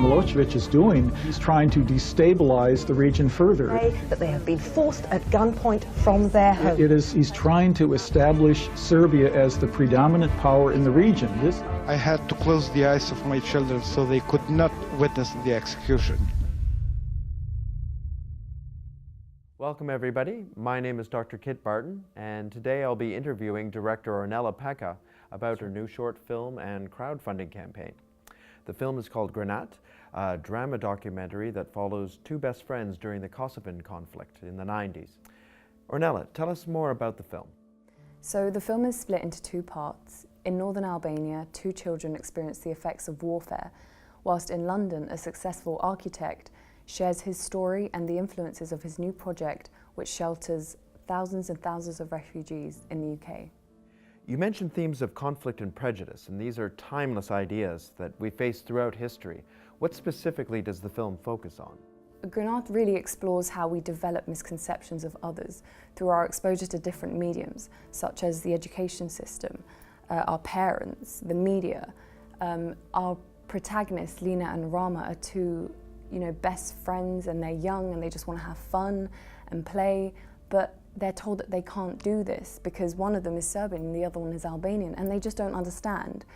Milosevic is doing, he's trying to destabilize the region further. That they have been forced at gunpoint from their home. He's trying to establish Serbia as the predominant power in the region. I had to close the eyes of my children so they could not witness the execution. Welcome everybody, my name is Dr. Kit Barton, and today I'll be interviewing director Ornela Peka about her new short film and crowdfunding campaign. The film is called Granatë, a drama documentary that follows two best friends during the Kosovan conflict in the 90s. Ornela, tell us more about the film. So the film is split into two parts. In northern Albania, two children experience the effects of warfare, whilst in London, a successful architect shares his story and the influences of his new project, which shelters thousands and thousands of refugees in the UK. You mentioned themes of conflict and prejudice, and these are timeless ideas that we face throughout history. What specifically does the film focus on? Granatë really explores how we develop misconceptions of others through our exposure to different mediums, such as the education system, our parents, the media. Our protagonists, Lina and Rama, are two best friends, and they're young and they just want to have fun and play, but they're told that they can't do this because one of them is Serbian and the other one is Albanian, and they just don't understand.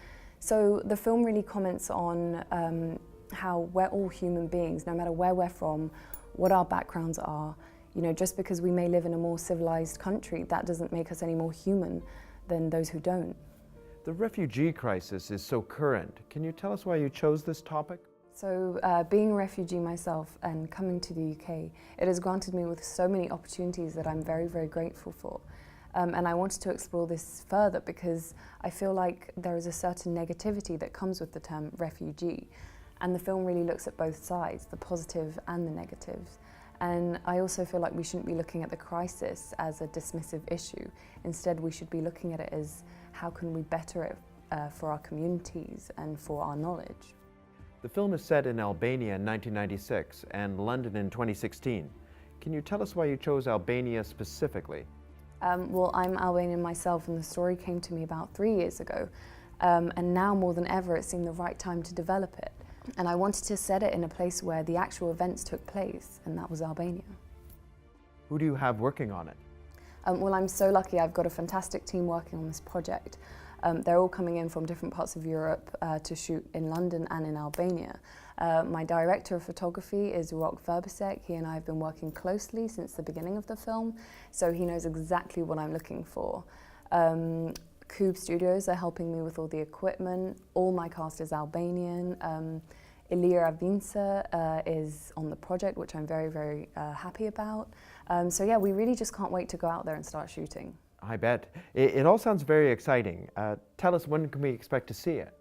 So the film really comments on how we're all human beings, no matter where we're from, what our backgrounds are. Just because we may live in a more civilized country, that doesn't make us any more human than those who don't. The refugee crisis is so current. Can you tell us why you chose this topic? So being a refugee myself and coming to the UK, it has granted me with so many opportunities that I'm very, very grateful for. And I wanted to explore this further because I feel like there is a certain negativity that comes with the term refugee. And the film really looks at both sides, the positive and the negatives. And I also feel like we shouldn't be looking at the crisis as a dismissive issue. Instead, we should be looking at it as how can we better it for our communities and for our knowledge. The film is set in Albania in 1996 and London in 2016. Can you tell us why you chose Albania specifically? Well, I'm Albanian myself, and the story came to me about 3 years ago. And now more than ever, it seemed the right time to develop it. And I wanted to set it in a place where the actual events took place, and that was Albania. Who do you have working on it? Well, I'm so lucky. I've got a fantastic team working on this project. They're all coming in from different parts of Europe to shoot in London and in Albania. My director of photography is Rok Verbisek. He and I have been working closely since the beginning of the film, so he knows exactly what I'm looking for. Cube Studios are helping me with all the equipment. All my cast is Albanian. Ilira Vinca is on the project, which I'm very, very happy about. So yeah, we really just can't wait to go out there and start shooting. I bet. It all sounds very exciting. Tell us, when can we expect to see it?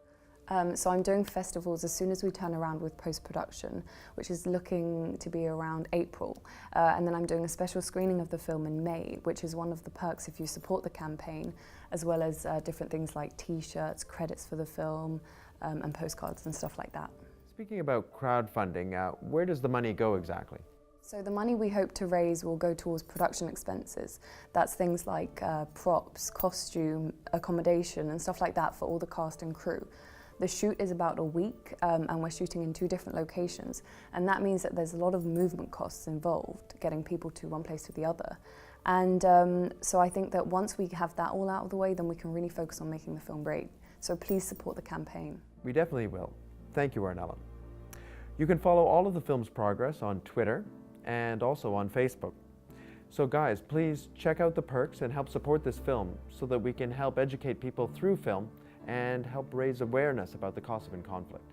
So I'm doing festivals as soon as we turn around with post-production, which is looking to be around April. And then I'm doing a special screening of the film in May, which is one of the perks if you support the campaign, as well as different things like T-shirts, credits for the film, and postcards and stuff like that. Speaking about crowdfunding, where does the money go exactly? So the money we hope to raise will go towards production expenses. That's things like props, costume, accommodation and stuff like that for all the cast and crew. The shoot is about a week and we're shooting in 2 different locations, and that means that there's a lot of movement costs involved, getting people to one place to the other. And so I think that once we have that all out of the way, then we can really focus on making the film great. So please support the campaign. We definitely will. Thank you, Ornela. You can follow all of the film's progress on Twitter and also on Facebook. So guys, please check out the perks and help support this film so that we can help educate people through film and help raise awareness about the Kosovan conflict.